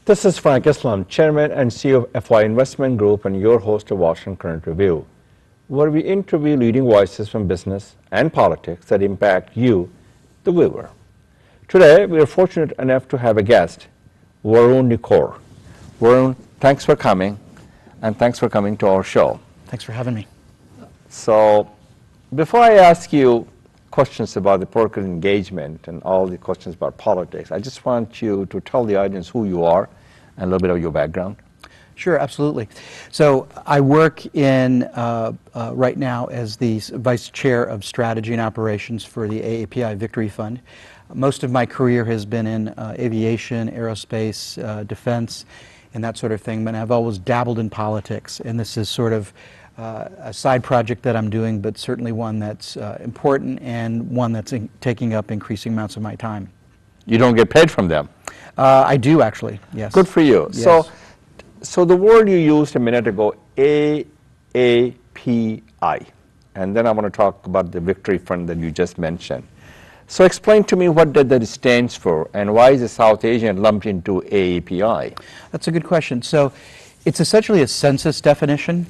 This is Frank Islam, Chairman and CEO of FY Investment Group and your host of Washington Current Review, where we interview leading voices from business and politics that impact you, the viewer. Today, we are fortunate enough to have a guest, Varun Nikore. Varun, thanks for coming, and thanks for coming to our show. Thanks for having me. So, before I ask you questions about the political engagement and all the questions about politics, I just want you to tell the audience who you are and a little bit of your background. Sure, absolutely. So I work in right now as the Vice Chair of Strategy and Operations for the AAPI Victory Fund. Most of my career has been in aviation, aerospace, defense, and that sort of thing, but I've always dabbled in politics, and this is sort of a side project that I'm doing, but certainly one that's important and one that's taking up increasing amounts of my time. You don't get paid from them? I do, actually, yes. Good for you. Yes. So the word you used a minute ago, AAPI, and then I want to talk about the Victory Fund that you just mentioned. So explain to me what that stands for, and why is the South Asian lumped into AAPI? That's a good question. So it's essentially a census definition,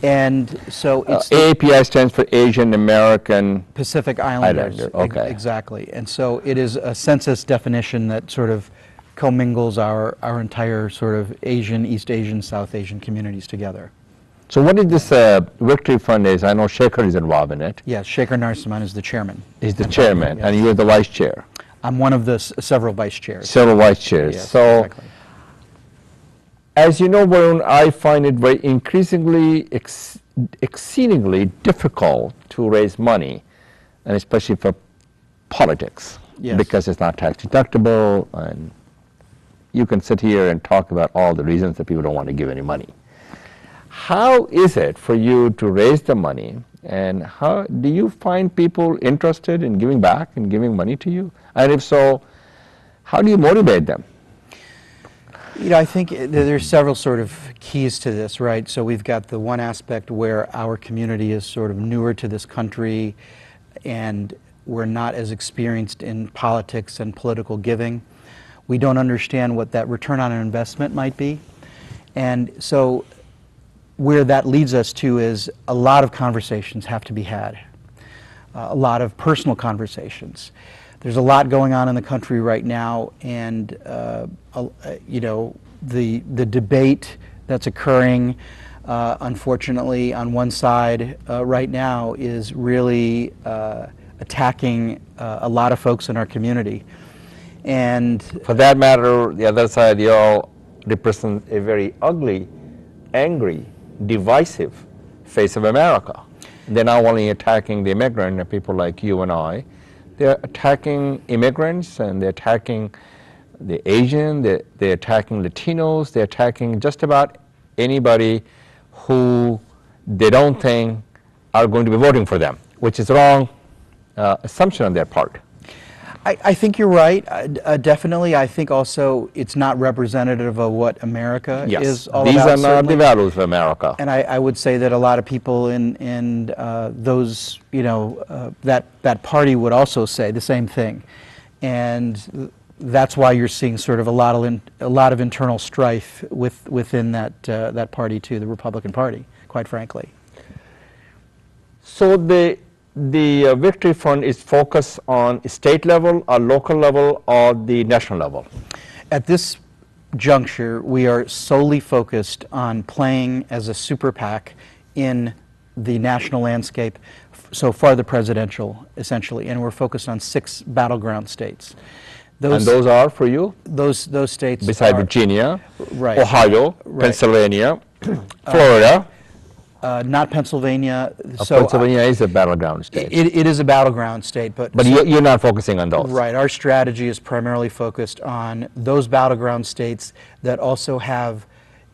and so it's AAPI stands for Asian American Pacific Islanders. Okay. Exactly. And so it is a census definition that sort of commingles our entire sort of Asian, East Asian, South Asian communities together. So what is this Victory Fund is? I know Shekhar is involved in it. Yes, Shekhar Narasimhan is the chairman. He's the chairman, yes. And you're the vice chair. I'm one of the several vice chairs. Several vice chairs. Yes, so, exactly. As you know, Varun, I find it very increasingly, exceedingly difficult to raise money, and especially for politics, yes. Because it's not tax deductible, and you can sit here and talk about all the reasons that people don't want to give any money. How is it for you to raise the money, and how do you find people interested in giving back and giving money to you? And if so, how do you motivate them? You know, I think there's several sort of keys to this, right? So we've got the one aspect where our community is sort of newer to this country, and we're not as experienced in politics and political giving. We don't understand what that return on an investment might be. And so where that leads us to is a lot of conversations have to be had, a lot of personal conversations. There's a lot going on in the country right now, and you know, the debate that's occurring, unfortunately, on one side right now is really attacking a lot of folks in our community. And for that matter, the other side, you all represent a very ugly, angry, divisive face of America. They're not only attacking the immigrant and people like you and I, they're attacking immigrants, and they're attacking the Asian, they're attacking Latinos, they're attacking just about anybody who they don't think are going to be voting for them, which is a wrong assumption on their part. I think you're right. Definitely. I think also it's not representative of what America is all These about. These are not the values of America. And I would say that a lot of people in those, you know, that party would also say the same thing. And that's why you're seeing sort of a lot of internal strife within that party too, the Republican Party, quite frankly. So the Victory Fund is focused on state level, or local level, or the national level? At this juncture, we are solely focused on playing as a super PAC in the national landscape, so far the presidential, essentially, and we're focused on 6 battleground states. And those are for you? Those states besides Virginia, right, Ohio, right, Pennsylvania, Florida. Not Pennsylvania. So Pennsylvania is a battleground state. It is a battleground state, but you're not focusing on those. Right. Our strategy is primarily focused on those battleground states that also have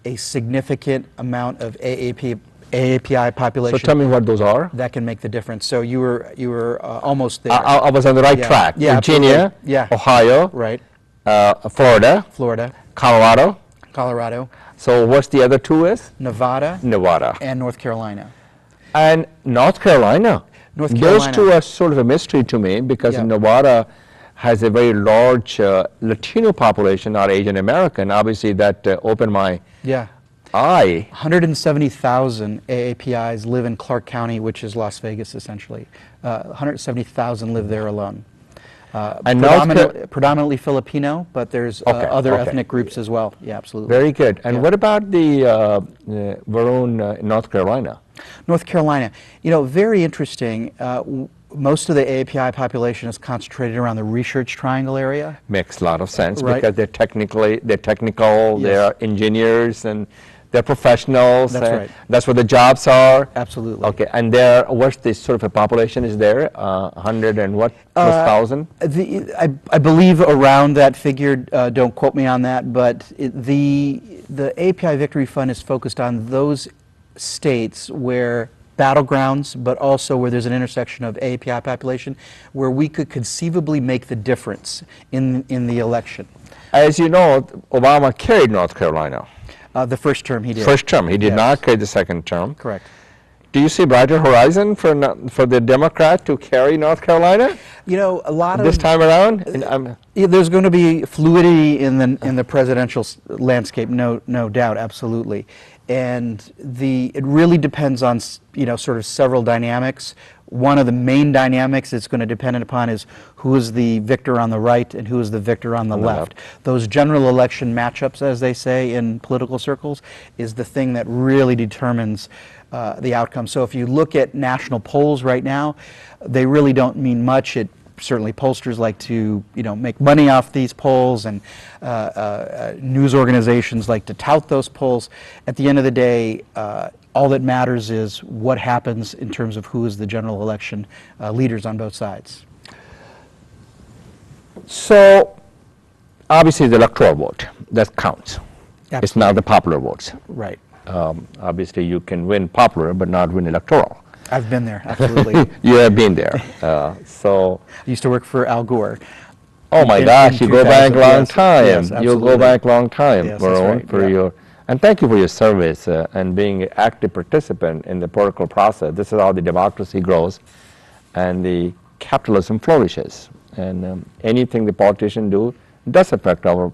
a significant amount of AAPI population. So tell me what those are. That can make the difference. So you were almost there. I was on the right track. Yeah, Virginia, yeah, Ohio, right, Florida, Colorado. So what's the other 2 is? Nevada. And North Carolina. And North Carolina. Those 2 are sort of a mystery to me, because in Nevada, has a very large Latino population, not Asian American. Obviously, that opened my eye. 170,000 AAPIs live in Clark County, which is Las Vegas, essentially. 170,000 live there alone. And predominantly Filipino, but there's other ethnic groups as well. Yeah, absolutely. Very good. And what about the Varun, North Carolina? North Carolina, you know, very interesting. Most of the AAPI population is concentrated around the Research Triangle area. Makes a lot of sense because they're technical, they're engineers, and they're professionals. That's right. That's where the jobs are. Absolutely. Okay, and there, what's the sort of a population is there? 100 and what plus thousand? I believe around that figure. Don't quote me on that, but the API Victory Fund is focused on those states where battlegrounds, but also where there's an intersection of API population, where we could conceivably make the difference in the election. As you know, Obama carried North Carolina. The first term he did. First term. He did not carry the second term. Correct. Do you see brighter horizon for the Democrat to carry North Carolina? You know, a lot of this time around. There's going to be fluidity in the presidential landscape, no doubt, absolutely, and it really depends on sort of several dynamics. One of the main dynamics it's going to depend upon is who is the victor on the right and who is the victor on the left. Those general election matchups, as they say in political circles, is the thing that really determines the outcome. So if you look at national polls right now, they really don't mean much. Certainly pollsters like to make money off these polls, and news organizations like to tout those polls. At the end of the day, all that matters is what happens in terms of who is the general election leaders on both sides. So obviously the electoral vote, that counts. Absolutely. It's not the popular votes. Right. Obviously you can win popular but not win electoral. I've been there, absolutely. You have been there. So I used to work for Al Gore. Oh my gosh, you go back a long time. Yes, you go back a long time, yes, Varun, right. And thank you for your service and being an active participant in the political process. This is how the democracy grows and the capitalism flourishes. And anything the politicians do does affect our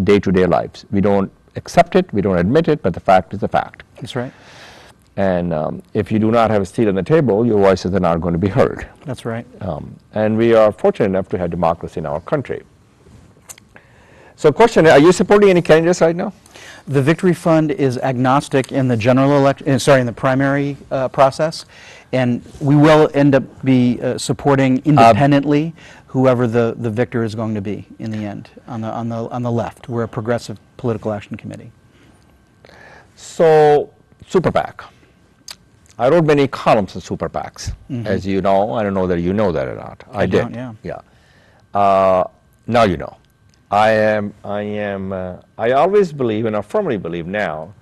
day-to-day lives. We don't accept it, we don't admit it, but the fact is the fact. That's right. And if you do not have a seat on the table, your voices are not going to be heard. That's right. And we are fortunate enough to have democracy in our country. So question, are you supporting any candidates right now? The Victory Fund is agnostic in the general election, in the primary process, and we will end up supporting independently whoever the victor is going to be in the end on the left. We're a progressive political action committee. So Super PAC. I wrote many columns on Super PACs, as you know. I don't know that you know that or not. I did. Yeah. Now you know. I always believe, and I firmly believe now,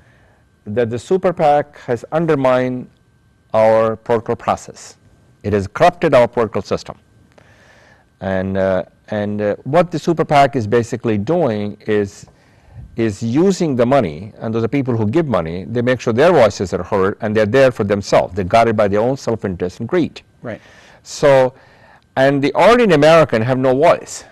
that the Super PAC has undermined our political process. It has corrupted our political system. And what the Super PAC is basically doing is using the money, and those are people who give money, they make sure their voices are heard, and they're there for themselves. They're guided by their own self-interest and greed. Right. So, and the ordinary American have no voice,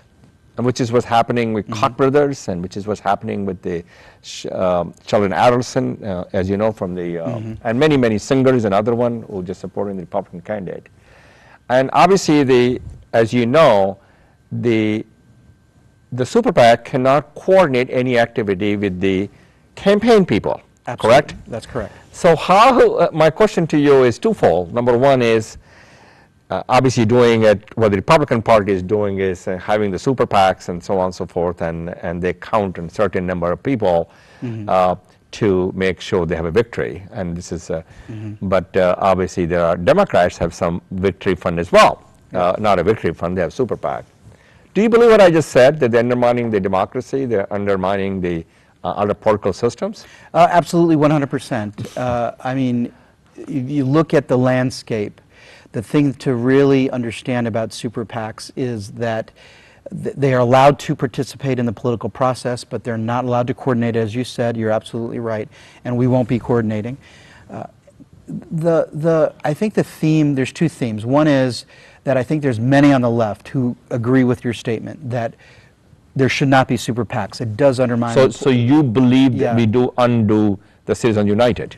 which is what's happening with Koch brothers, and which is what's happening with the Sheldon Adelson, as you know, from the, and many, many singers, and other one who just supporting the Republican candidate. And obviously, as you know, the Super PAC cannot coordinate any activity with the campaign people. Absolutely. Correct? That's correct. So how, my question to you is twofold. Number one is, obviously doing it, what the Republican Party is doing is having the Super PACs and so on and so forth, and they count a certain number of people to make sure they have a victory. And this is, but obviously there are, Democrats have some victory fund as well. Not a victory fund, they have Super PAC. Do you believe what I just said, that they're undermining the democracy, they're undermining the other political systems? Absolutely, 100%. I mean, you look at the landscape, the thing to really understand about Super PACs is that they are allowed to participate in the political process, but they're not allowed to coordinate, as you said. You're absolutely right, and we won't be coordinating. I think the theme, there's two themes. One is that I think there's many on the left who agree with your statement that there should not be super PACs. It does undermine. So you believe that Yeah. we do undo the Citizens United?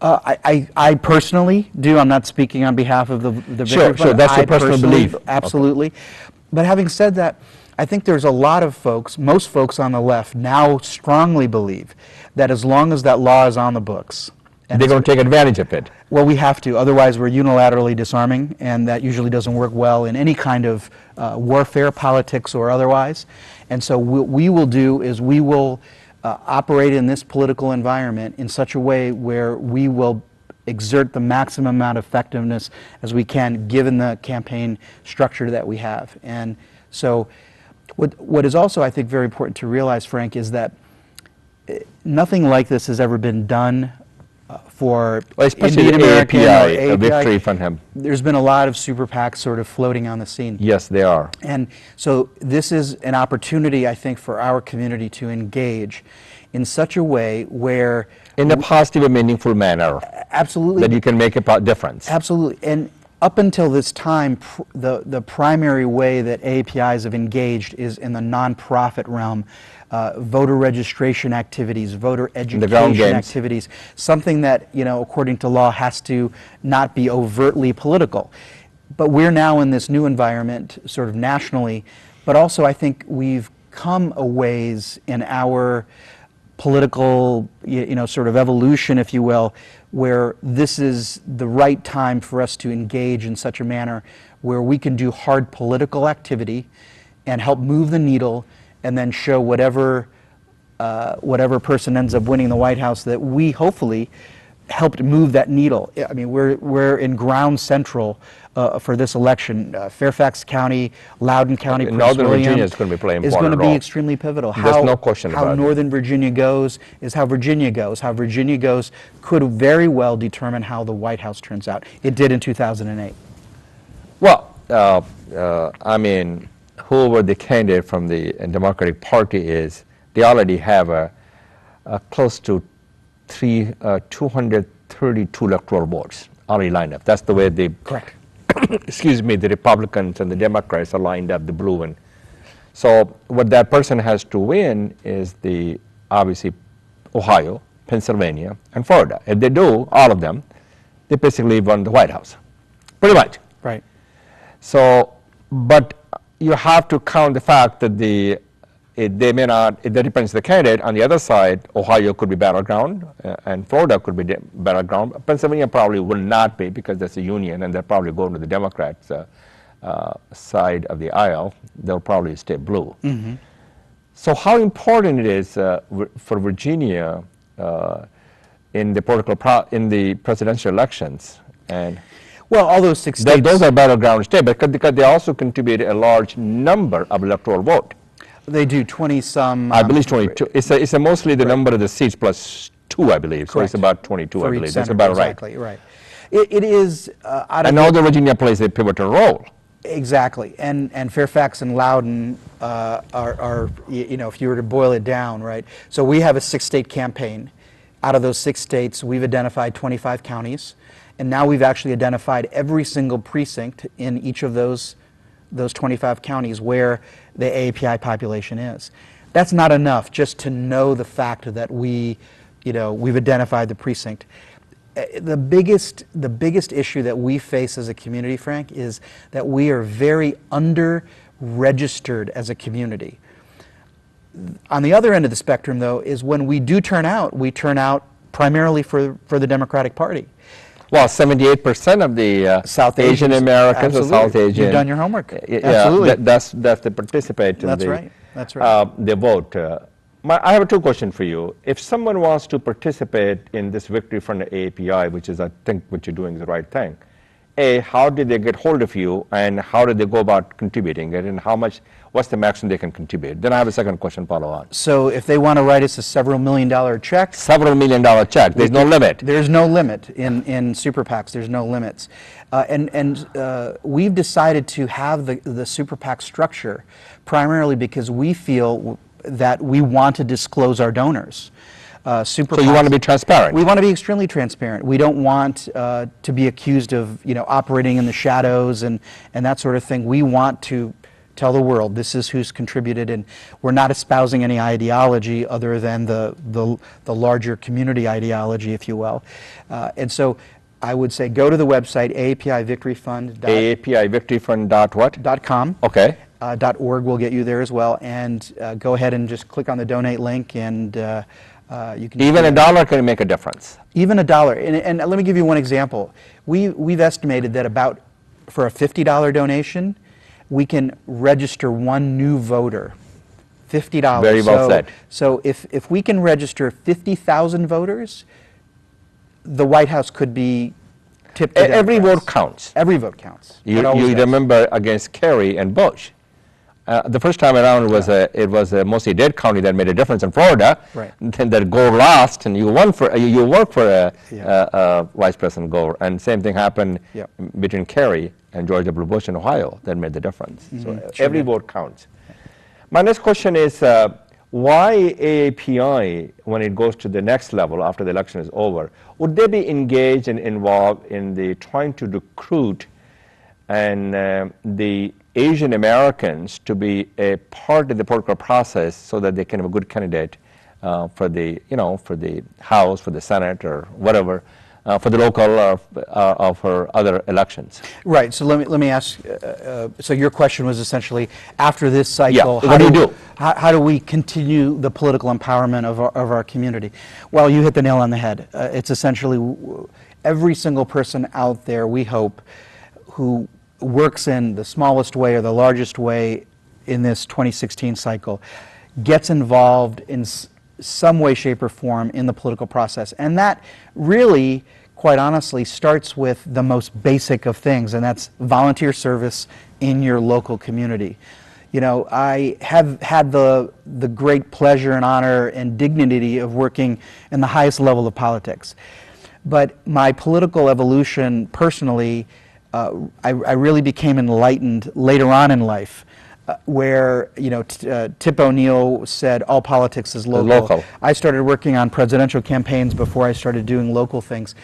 I personally do. I'm not speaking on behalf of the Sure, Victory sure, Fund. that's your I personal personally- belief. Absolutely. But having said that, I think there's a lot of folks, most folks on the left now strongly believe that as long as that law is on the books, and They're going to take advantage of it. well, we have to. Otherwise, we're unilaterally disarming, and that usually doesn't work well in any kind of warfare, politics, or otherwise. And so what we will do is we will operate in this political environment in such a way where we will exert the maximum amount of effectiveness as we can, given the campaign structure that we have. And so what is also, I think, very important to realize, Frank, is that nothing like this has ever been done for Well, especially Indian American API, or Victory Fund. There's been a lot of super PACs sort of floating on the scene. Yes, they are. And so this is an opportunity, I think, for our community to engage in such a way where... In a positive and meaningful manner. Absolutely. That you can make a difference. Absolutely. And up until this time, the primary way that AAPIs have engaged is in the nonprofit realm. Voter registration activities, voter education activities, something that, you know, according to law has to not be overtly political. But we're now in this new environment, sort of nationally, but also I think we've come a ways in our political, you know, sort of evolution, if you will, where this is the right time for us to engage in such a manner where we can do hard political activity and help move the needle and then show whatever person ends up winning the White House that we hopefully helped move that needle. I mean, we're in ground central for this election. Fairfax County, Loudoun County, Prince Northern William Virginia is going to be playing is going to be extremely pivotal. There's no question about it. How Northern Virginia goes is how Virginia goes. How Virginia goes could very well determine how the White House turns out. It did in 2008. Well, I mean, whoever the candidate from the Democratic Party is, they already have a close to 232 electoral votes already lined up. That's the way they... Correct. Excuse me, the Republicans and the Democrats are lined up, the blue one. So what that person has to win is obviously, Ohio, Pennsylvania, and Florida. If they do, all of them, they basically won the White House. Pretty much. Right. So, but you have to count the fact that they may not, that depends on the candidate. On the other side, Ohio could be battleground, and Florida could be battleground. Pennsylvania probably will not be because that's a union, and they'll probably go to the Democrats' side of the aisle. They'll probably stay blue. Mm-hmm. So how important it is for Virginia in the presidential elections? And well, all those 6 states... Those are battleground states, because they also contribute a large number of electoral vote. They do 20-some... I believe 22. It's mostly the number of the seats plus 2, I believe. Correct. So it's about 22, I believe. That's about exactly, right. It is... and Northern Virginia plays a pivotal role. Exactly. And Fairfax and Loudoun are, you know, if you were to boil it down, right? So we have a 6-state campaign. Out of those 6 states, we've identified 25 counties. And now we've actually identified every single precinct in each of those 25 counties where the AAPI population is. That's not enough just to know the fact that we've identified the precinct. The biggest issue that we face as a community, Frank, is that we are very under-registered as a community. On the other end of the spectrum, though, is when we do turn out, we turn out primarily for the Democratic Party. Well, 78% of the South Asian Americans are South Asian. You've done your homework. Absolutely. That's the participate in That's right. That's right. The vote. I have 2 questions for you. If someone wants to participate in this Victory Fund API, which is, I think, what you're doing is the right thing. A, how did they get hold of you, and how did they go about contributing it, and what's the maximum they can contribute? Then I have a second question follow on. So if they want to write us a several million-dollar check. Several million-dollar check. There's no limit. There's no limit in super PACs. There's no limits. We've decided to have the super PAC structure primarily because we feel that we want to disclose our donors. super So you want to be transparent? We want to be extremely transparent. We don't want to be accused of, operating in the shadows and that sort of thing. We want to tell the world this is who's contributed, and we're not espousing any ideology other than the larger community ideology, if you will. And so I would say go to the website, AAPIVictoryFund. AAPIVictoryFund.what? Okay. .org will get you there as well, and go ahead and just click on the donate link, and you can. Even $1 can make a difference. Even $1, and let me give you one example. We've estimated that for a $50 donation, we can register one new voter. $50. Very well said. So if we can register 50,000 voters, the White House could be tipped to Every Democrats. vote counts. Every vote counts. You does. remember against Kerry and Bush. The first time around it was mostly Dade County that made a difference in Florida. Right. Then that Gore lost, and you work for Vice President Gore, and same thing happened between Kerry and George W. Bush in Ohio that made the difference. So every vote counts. My next question is why AAPI, when it goes to the next level after the election is over, would they be engaged and involved in the trying to recruit and the Asian Americans to be a part of the political process so that they can have a good candidate for the House, for the Senate, or whatever, for the local or for other elections? Right. So let me ask. So your question was essentially, after this cycle, what do you do? How do we continue the political empowerment of our community? Well, you hit the nail on the head. It's essentially every single person out there, we hope, who works in the smallest way or the largest way in this 2016 cycle gets involved in some way, shape, or form in the political process. And that really, quite honestly, starts with the most basic of things, and that's volunteer service in your local community. I have had the great pleasure and honor and dignity of working in the highest level of politics. But my political evolution personally, I really became enlightened later on in life, where Tip O'Neill said all politics is local. I started working on presidential campaigns before I started doing local things,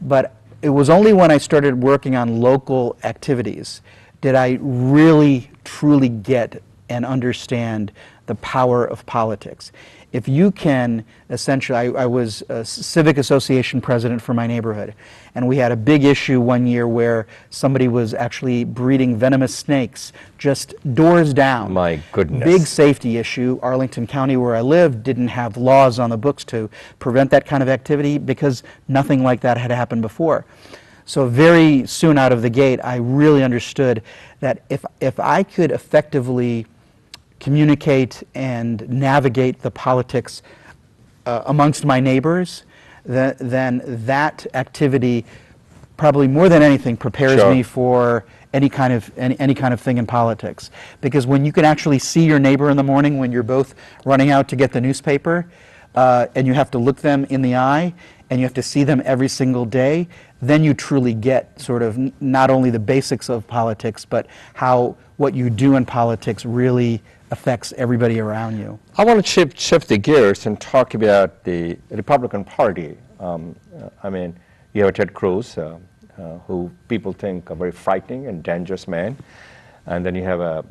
but it was only when I started working on local activities did I really truly get and understand the power of politics. If you can, essentially, I was a civic association president for my neighborhood, and we had a big issue one year where somebody was actually breeding venomous snakes just doors down. My goodness. Big safety issue. Arlington County, where I lived, didn't have laws on the books to prevent that kind of activity because nothing like that had happened before. So very soon out of the gate, I really understood that if I could effectively communicate and navigate the politics amongst my neighbors, then that activity, probably more than anything, prepares me for any kind of thing in politics. Because when you can actually see your neighbor in the morning when you're both running out to get the newspaper, and you have to look them in the eye, and you have to see them every single day, then you truly get sort of not only the basics of politics, but how what you do in politics really affects everybody around you. I want to shift the gears and talk about the Republican Party. I mean, you have Ted Cruz, who people think a very frightening and dangerous man, and then you have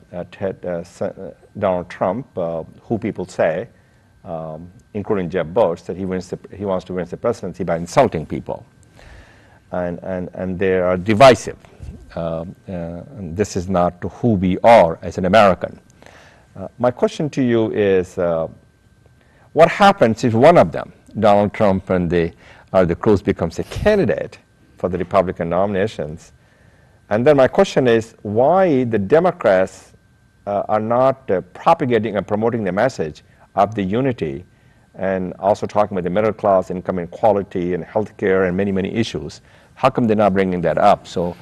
Donald Trump, who people say, including Jeb Bush, that he wants to win the presidency by insulting people, and they are divisive. And this is not who we are as an American. My question to you is, what happens if one of them, Donald Trump and the Cruz, becomes a candidate for the Republican nominations? And then my question is, why the Democrats are not propagating and promoting the message of the unity and also talking about the middle class, income inequality, and health care, and many, many issues? How come they're not bringing that up? So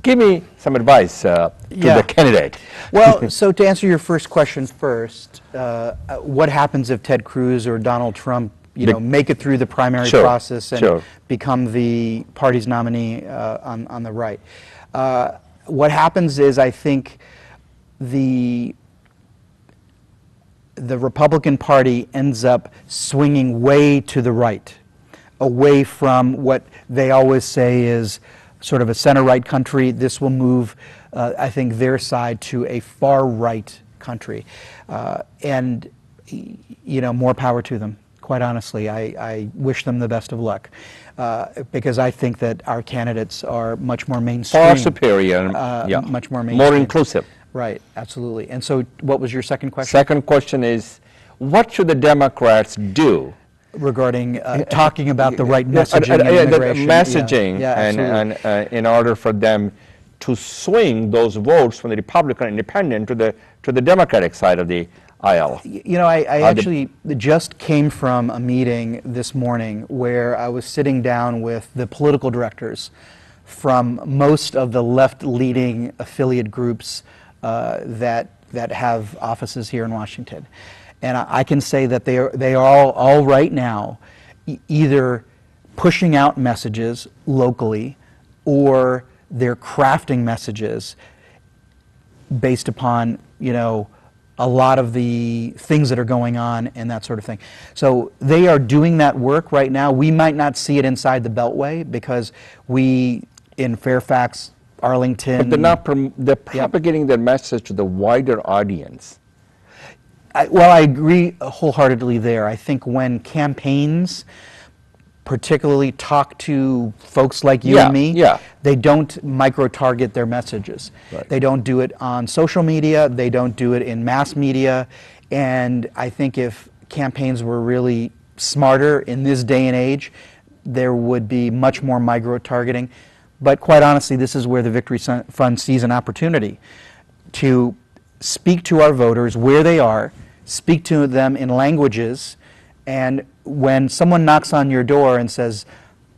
give me some advice to the candidate. Well, so to answer your first question first, what happens if Ted Cruz or Donald Trump, make it through the primary process and become the party's nominee on the right? What happens is, I think the Republican Party ends up swinging way to the right, away from what they always say is sort of a center-right country. This will move, I think, their side to a far-right country. And, you know, more power to them, quite honestly. I wish them the best of luck, because I think that our candidates are much more mainstream. Far superior, yeah. Much more mainstream. More inclusive. Right, absolutely. And so what was your second question? Second question is, what should the Democrats do regarding talking about the right messaging and immigration. Messaging, and in order for them to swing those votes from the Republican Independent to the Democratic side of the aisle. You know, I actually just came from a meeting this morning where I was sitting down with the political directors from most of the left-leading affiliate groups that have offices here in Washington. And I can say that they are all right now either pushing out messages locally, or they're crafting messages based upon, you know, a lot of the things that are going on and that sort of thing. So they are doing that work right now. We might not see it inside the Beltway because we, in Fairfax, Arlington... But they're propagating their message to the wider audience. Well, I agree wholeheartedly there. I think when campaigns particularly talk to folks like you and me, they don't micro-target their messages. Right. They don't do it on social media, they don't do it in mass media, and I think if campaigns were really smarter in this day and age, there would be much more micro-targeting. But quite honestly, this is where the Victory Fund sees an opportunity to speak to our voters where they are, speak to them in languages, and when someone knocks on your door and says,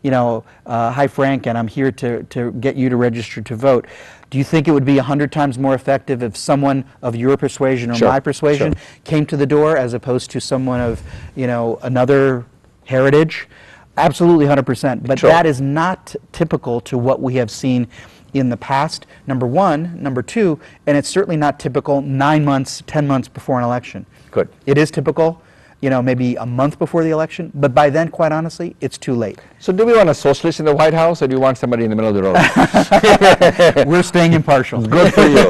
you know, hi Frank, and I'm here to get you to register to vote, do you think it would be 100 times more effective if someone of your persuasion or my persuasion came to the door as opposed to someone of, you know, another heritage? Absolutely 100%. But that is not typical to what we have seen in the past, number one. Number two, and it's certainly not typical 9 months, 10 months before an election. Good. It is typical, you know, maybe a month before the election, but by then, quite honestly, it's too late. So do we want a socialist in the White House, or do you want somebody in the middle of the road? We're staying impartial. Good for you.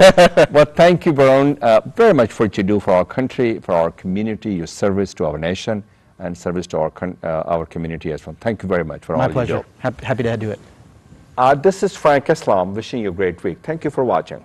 Well, thank you, Varun, very much for what you do for our country, for our community, your service to our nation, and service to our community as well. Thank you very much for all you do. My pleasure. Happy to do it. This is Frank Islam wishing you a great week. Thank you for watching.